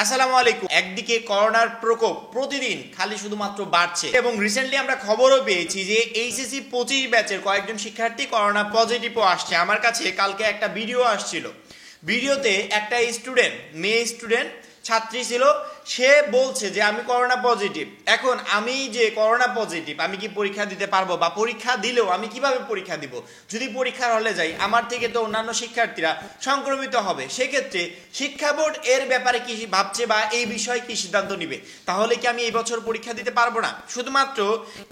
আসসালামু আলাইকুম। একদিকে করোনার প্রকোপ প্রতিদিন খালি শুধুমাত্র বাড়ছে এবং রিসেন্টলি আমরা খবরও পেয়েছি যে এইচএসসি 25 ব্যাচের কয়েকজন শিক্ষার্থী করোনা পজিটিভও আসছে। আমার কাছে কালকে একটা ভিডিও আসছিল, ভিডিওতে একটা স্টুডেন্ট, মেয়ে স্টুডেন্ট ছাত্রী ছিল, সে বলছে যে আমি করোনা পজিটিভ। এখন আমি যে করোনা পজিটিভ, আমি কি পরীক্ষা দিতে পারবো, বা পরীক্ষা দিলেও আমি কিভাবে পরীক্ষা দিব? যদি পরীক্ষার হলে যাই, আমার থেকে তো অন্যান্য শিক্ষার্থীরা সংক্রমিত হবে। সেক্ষেত্রে শিক্ষা বোর্ড এর ব্যাপারে কি ভাবছে বা এই বিষয়ে কি সিদ্ধান্ত নিবে? তাহলে কি আমি এই বছর পরীক্ষা দিতে পারবো না? শুধুমাত্র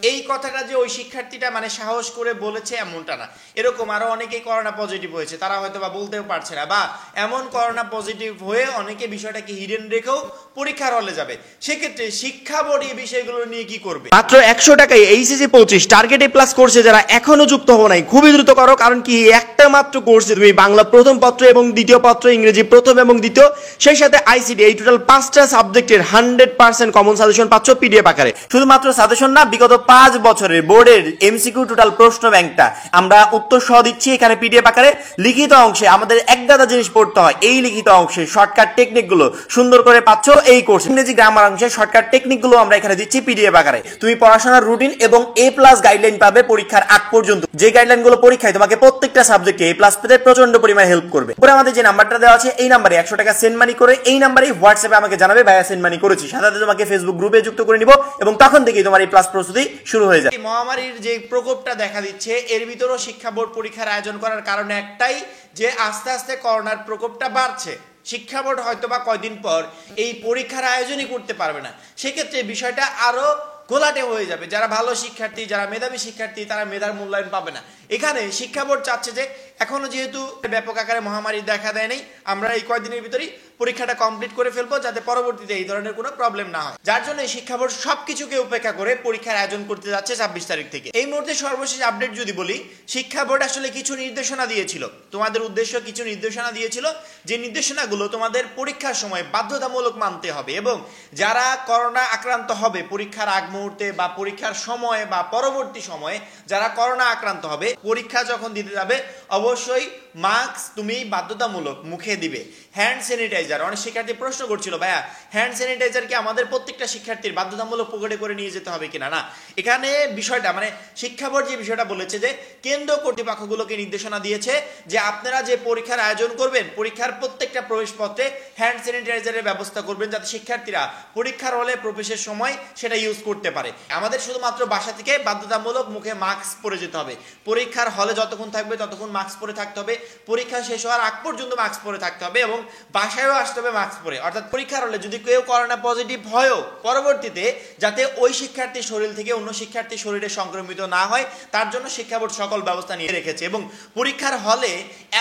এই কথাটা যে ওই শিক্ষার্থীটা মানে সাহস করে বলেছে এমনটা না, এরকম আরো অনেকেই করোনা পজিটিভ হয়েছে, তারা হয়তো বা বলতেও পারছে না, বা এমন করোনা পজিটিভ হয়ে অনেকে বিষয়টাকে হিডেন রেখেও পরীক্ষার হলে যাবে। সেক্ষেত্রে শিক্ষা বোর্ড এই বিষয়গুলো নিয়ে কি করবে? মাত্র 100 টাকায় এইচএসসি 25 টার্গেট এ প্লাস কোর্সে যারা এখনো যুক্ত হও নাই, খুবই দ্রুত করো। কারণ কি, একটা মাত্র কোর্সে তুমি বাংলা প্রথম পত্র এবং দ্বিতীয় পত্র, ইংরেজি প্রথম এবং দ্বিতীয়, সেই সাথে আইসিটি, এই টোটাল 5টা সাবজেক্টের 100% কমন সাজেশন পাচ্ছ পিডিএফ আকারে। শুধুমাত্র সাজেশন না, বিগত 5 বছরের বোর্ডের এমসিকিউ টোটাল প্রশ্ন ব্যাংকটা আমরা উত্তর সহ দিচ্ছি এখানে পিডিএফ আকারে। লিখিত অংশে আমাদের এক গাদা জিনিস পড়তে হয়, এই লিখিত অংশে শর্টকাট টেকনিক গুলো সুন্দর করে পাচ্ছ এই কোর্স। ইংরেজি গ্রামার অংশে শর্টকাট টেকনিক গুলো আমরা এখানে দিচ্ছি পিডিএফ আকারে। তুমি পড়াশোনার রুটিন এবং এ প্লাস গাইডলাইন পাবে পরীক্ষার আগ পর্যন্ত, যে গাইডলাইন গুলো পরীক্ষায় তোমাকে প্রত্যেকটা সাবজেক্টে এ প্লাস পেতে প্রচন্ড পরিমাণে হেল্প করবে। পরে আমাদের যে নাম্বারটা দেওয়া আছে, এই নাম্বারে 100 টাকা সেন্ড মানি করে এই নাম্বারে হোয়াটসঅ্যাপে আমাকে জানাবে ভাইয়া সেন্ড মানি করেছি, সাথে তোমাকে ফেসবুক গ্রুপে যুক্ত করে নিব এবং তখন থেকেই তোমার এই প্লাস প্রস্তুতি শুরু হয়ে যায়। এই মহামারীর যে প্রকোপটা দেখা দিচ্ছে, এর ভিতরেও শিক্ষা বোর্ড পরীক্ষার আয়োজন করার কারণে একটাই, যে আস্তে আস্তে করোনার প্রকোপটা বাড়ছে। শিক্ষা বোর্ড হয়তো বা কয়দিন পর এই পরীক্ষার আয়োজনই করতে পারবে না। সেক্ষেত্রে বিষয়টা আরো ঘোলাটে হয়ে যাবে। যারা ভালো শিক্ষার্থী, যারা মেধাবী শিক্ষার্থী, তারা মেধার মূল্যায়ন পাবে না। এখানে শিক্ষা বোর্ড চাচ্ছে যে এখনো যেহেতু ব্যাপক আকারে মহামারী দেখা দেয় নাই, আমরা এই কয়েকদিনের ভিতরেই পরীক্ষাটা কমপ্লিট করে ফেলবো, যাতে পরবর্তীতে এই ধরনের কোনো প্রবলেম না হয়। যার জন্য শিক্ষা বোর্ড সবকিছুকে উপেক্ষা করে পরীক্ষার আয়োজন করতে যাচ্ছে 26 তারিখ থেকে। এই মুহূর্তে সর্বশেষ আপডেট যদি বলি, শিক্ষা বোর্ড আসলে কিছু নির্দেশনা দিয়েছিল, তোমাদের উদ্দেশ্য কিছু নির্দেশনা দিয়েছিল, যে নির্দেশনাগুলো তোমাদের পরীক্ষার সময় বাধ্যতামূলক মানতে হবে। এবং যারা করোনা আক্রান্ত হবে পরীক্ষার আগ মুহূর্তে বা পরীক্ষার সময় বা পরবর্তী সময়ে, যারা করোনা আক্রান্ত হবে পরীক্ষা যখন দিতে যাবে, অবশ্যই মাস্ক তুমি বাধ্যতামূলক মুখে দিবে। হ্যান্ড স্যানিটাইজার, অনেক শিক্ষার্থী প্রশ্ন করছিল ভাইয়া হ্যান্ড স্যানিটাইজার কি আমাদের প্রত্যেকটা শিক্ষার্থীর বাধ্যতামূলক পকেটে করে নিয়ে যেতে হবে কিনা? না, এখানে বিষয়টা মানে শিক্ষা বোর্ড যে বিষয়টা বলেছে যে কেন্দ্র কর্তৃপক্ষগুলোকে নির্দেশনা দিয়েছে যে আপনারা যে পরীক্ষার আয়োজন করবেন, পরীক্ষার প্রত্যেকটা প্রবেশপত্রে হ্যান্ড স্যানিটাইজারের ব্যবস্থা করবেন, যাতে শিক্ষার্থীরা পরীক্ষার হলে প্রবেশের সময় সেটা ইউজ করতে পারে। আমাদের শুধুমাত্র বাসা থেকে বাধ্যতামূলক মুখে মাস্ক পরে যেতে হবে, পরীক্ষার হলে যতক্ষণ থাকবে ততক্ষণ মাস্ক পরে থাকতে হবে, পরীক্ষা শেষ হওয়ার আগ পর্যন্ত মাস্ক পরে থাকতে হবে, এবং বাসায়ও আসতে হবে মাস্ক পরে। অর্থাৎ পরীক্ষার হলে যদি কেউ করোনা পজিটিভ হয়ও পরবর্তীতে যাতে ওই শিক্ষার্থীর শরীর থেকে অন্য শিক্ষার্থীর শরীরে সংক্রমিত না হয়, তার জন্য শিক্ষা বোর্ড সকল ব্যবস্থা নিয়ে রেখেছে। এবং পরীক্ষার হলে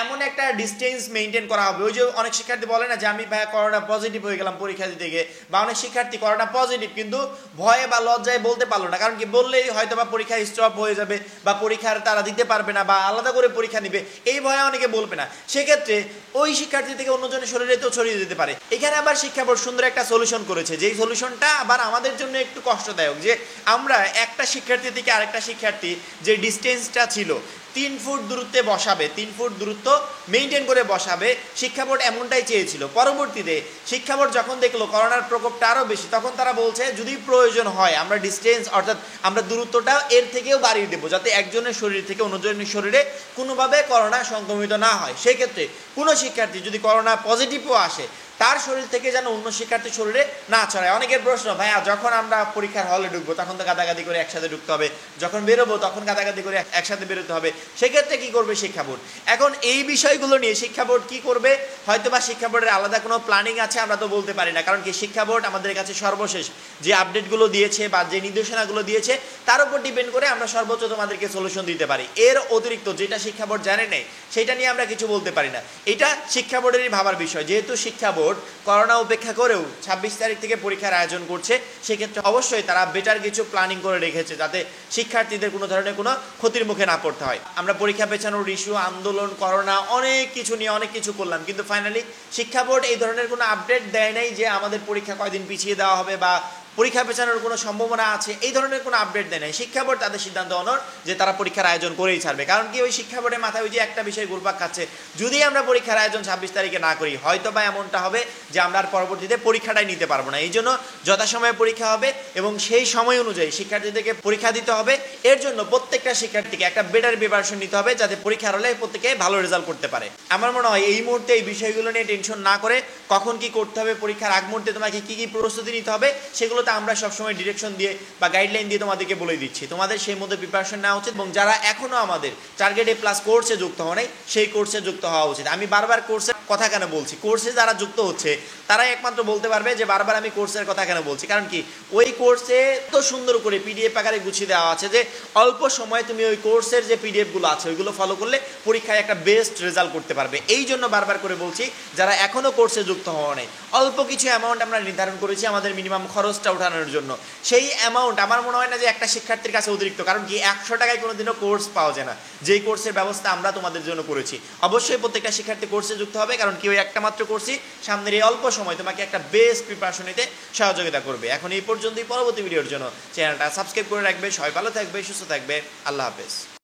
এমন একটা ডিস্টেন্স মেনটেন করা হবে। ওই যে অনেক শিক্ষার্থী বলে না যে আমি ভাইয়া করোনা পজিটিভ হয়ে গেলাম পরীক্ষা দিতে গিয়ে, বা অনেক শিক্ষার্থী করোনা পজিটিভ কিন্তু ভয়ে বা লজ্জায় বলতে পারলো না, কারণ কি বললেই হয়তো বা পরীক্ষা স্টপ হয়ে যাবে, বা পরীক্ষার তারা দিতে পারবে না, বা আলাদা করে পরীক্ষা নিবে, এই ভয়ে অনেকে বলবে না। সেক্ষেত্রে ওই শিক্ষার্থী থেকে অন্যজনের শরীরে তো ছড়িয়ে দিতে পারে। এখানে আবার শিক্ষা বোর্ড সুন্দর একটা সলিউশন করেছে, যেই সলিউশনটা আবার আমাদের জন্য একটু কষ্টদায়ক, যে আমরা একটা শিক্ষার্থী থেকে আরেকটা শিক্ষার্থী যে ডিস্টেন্সটা ছিল 3 ফুট দূরত্বে বসাবে, 3 ফুট দূরত্ব মেনটেন করে বসাবে, শিক্ষা বোর্ড এমনটাই চেয়েছিল। পরবর্তীতে শিক্ষা বোর্ড যখন দেখলো করোনার প্রকোপটা আরও বেশি, তখন তারা বলছে যদি প্রয়োজন হয় আমরা ডিস্টেন্স অর্থাৎ আমরা দূরত্বটা এর থেকেও বাড়িয়ে দেবো, যাতে একজনের শরীর থেকে অন্যজনের শরীরে কোনোভাবে করোনা সংক্রমিত না হয়। সেক্ষেত্রে কোনো শিক্ষার্থী যদি করোনা পজিটিভও আসে, তার শরীর থেকে যেন অন্য শিক্ষার্থীর শরীরে না ছড়ায়। অনেকের প্রশ্ন, ভাইয়া যখন আমরা পরীক্ষার হলে ঢুকবো তখন তো গাদাগাদি করে একসাথে ঢুকতে হবে, যখন বেরোবো তখন গাদাগাদি করে একসাথে বেরোতে হবে, সেক্ষেত্রে কি করবে শিক্ষা বোর্ড? এখন এই বিষয়গুলো নিয়ে শিক্ষা বোর্ড কি করবে, হয়তো বা শিক্ষা বোর্ডের আলাদা কোনো প্ল্যানিং আছে, আমরা তো বলতে পারি না। কারণ কি, শিক্ষা বোর্ড আমাদের কাছে সর্বশেষ যে আপডেটগুলো দিয়েছে বা যে নির্দেশনাগুলো দিয়েছে তার উপর ডিপেন্ড করে আমরা সর্বোচ্চ তোমাদেরকে সলিউশন দিতে পারি। এর অতিরিক্ত যেটা শিক্ষা বোর্ড জানে নেই সেটা নিয়ে আমরা কিছু বলতে পারি না। এটা শিক্ষা বোর্ডেরই ভাবার বিষয়। যেহেতু শিক্ষা বোর্ড করোনা উপেক্ষা করেও 26 তারিখ থেকে পরীক্ষার আয়োজন করছে, সেক্ষেত্রে অবশ্যই তারা বেটার কিছু প্ল্যানিং করে রেখেছে, যাতে শিক্ষার্থীদের কোনো ধরনের কোনো ক্ষতির মুখে না পড়তে হয়। আমরা পরীক্ষা পেছানোর ইস্যু, আন্দোলন, করোনা, অনেক কিছু নিয়ে অনেক কিছু করলাম, কিন্তু ফাইনালি শিক্ষা বোর্ড এই ধরনের কোনো আপডেট দেয় নাই যে আমাদের পরীক্ষা কয়দিন পিছিয়ে দেওয়া হবে বা পরীক্ষা পেছানোর কোনো সম্ভাবনা আছে, এই ধরনের কোনো আপডেট দেয় নাই। শিক্ষা বোর্ড তাদের সিদ্ধান্ত অনর যে তারা পরীক্ষার আয়োজন করেই ছাড়বে। কারণ কি, ওই শিক্ষা বোর্ডের মাথায় ওই যে একটা বিষয় ঘুরপাক খাচ্ছে, যদি আমরা পরীক্ষার আয়োজন 26 তারিখে না করি, হয়তো বা এমনটা হবে যে আমরা আর পরবর্তীতে পরীক্ষাটাই নিতে পারবো না। এই জন্য যথাসময়ে পরীক্ষা হবে এবং সেই সময় অনুযায়ী শিক্ষার্থীদেরকে পরীক্ষা দিতে হবে। এর জন্য প্রত্যেকটা শিক্ষার্থীকে একটা বেটার প্রিপারেশন নিতে হবে, যাতে পরীক্ষার হলে প্রত্যেকে ভালো রেজাল্ট করতে পারে। আমার মনে হয় এই মুহূর্তে এই বিষয়গুলো নিয়ে টেনশন না করে, কখন কি করতে হবে, পরীক্ষার আগ মুহূর্তে তোমাকে কি কি প্রস্তুতি নিতে হবে, সেগুলোতে আমরা সবসময় ডিরেকশন দিয়ে বা গাইডলাইন দিয়ে তোমাদেরকে বলে দিচ্ছি। তোমাদের সেই মধ্যে প্রিপারেশন নেওয়া উচিত এবং যারা এখনো আমাদের টার্গেট এ প্লাস কোর্সে যুক্ত হওয়া নাই, সেই কোর্সে যুক্ত হওয়া উচিত। আমি বারবার কোর্সের কথা কেন বলছি, কোর্সে যারা যুক্ত হচ্ছে তারাই একমাত্র বলতে পারবে যে বারবার আমি কোর্সের কথা কেন বলছি। কারণ কি, ওই কোর্সে তো সুন্দর করে পিডিএফ আকারে গুছিয়ে দেওয়া আছে যে অল্প সময় তুমি ওই কোর্সের যে পিডিএফগুলো আছে ওইগুলো ফলো করলে পরীক্ষায় একটা বেস্ট রেজাল্ট করতে পারবে। এই জন্য বারবার করে বলছি, যারা এখনো কোর্সে যুক্ত হওয়া নেই, অল্প কিছু অ্যামাউন্ট আমরা নির্ধারণ করেছি আমাদের মিনিমাম খরচটা ওঠানোর জন্য। সেই অ্যামাউন্ট আমার মনে হয় না যে একটা শিক্ষার্থীর কাছে অতিরিক্ত। কারণ কি, 100 টাকায় কোনোদিনও কোর্স পাওয়া যায় না, যেই কোর্সের ব্যবস্থা আমরা তোমাদের জন্য করেছি। অবশ্যই প্রত্যেকটা শিক্ষার্থী কোর্সে যুক্ত হবে, কারণ কি, ওই একটা মাত্র কোর্সই সামনের এই অল্প সময় তোমাকে একটা বেস্ট প্রিপারেশন নিতে সহযোগিতা করবে। এখন এই পর্যন্তই। পরবর্তী ভিডিওর জন্য চ্যানেলটা সাবস্ক্রাইব করে রাখবে। সবাই ভালো থাকবে, সুস্থ থাকবে। আল্লাহ হাফেজ।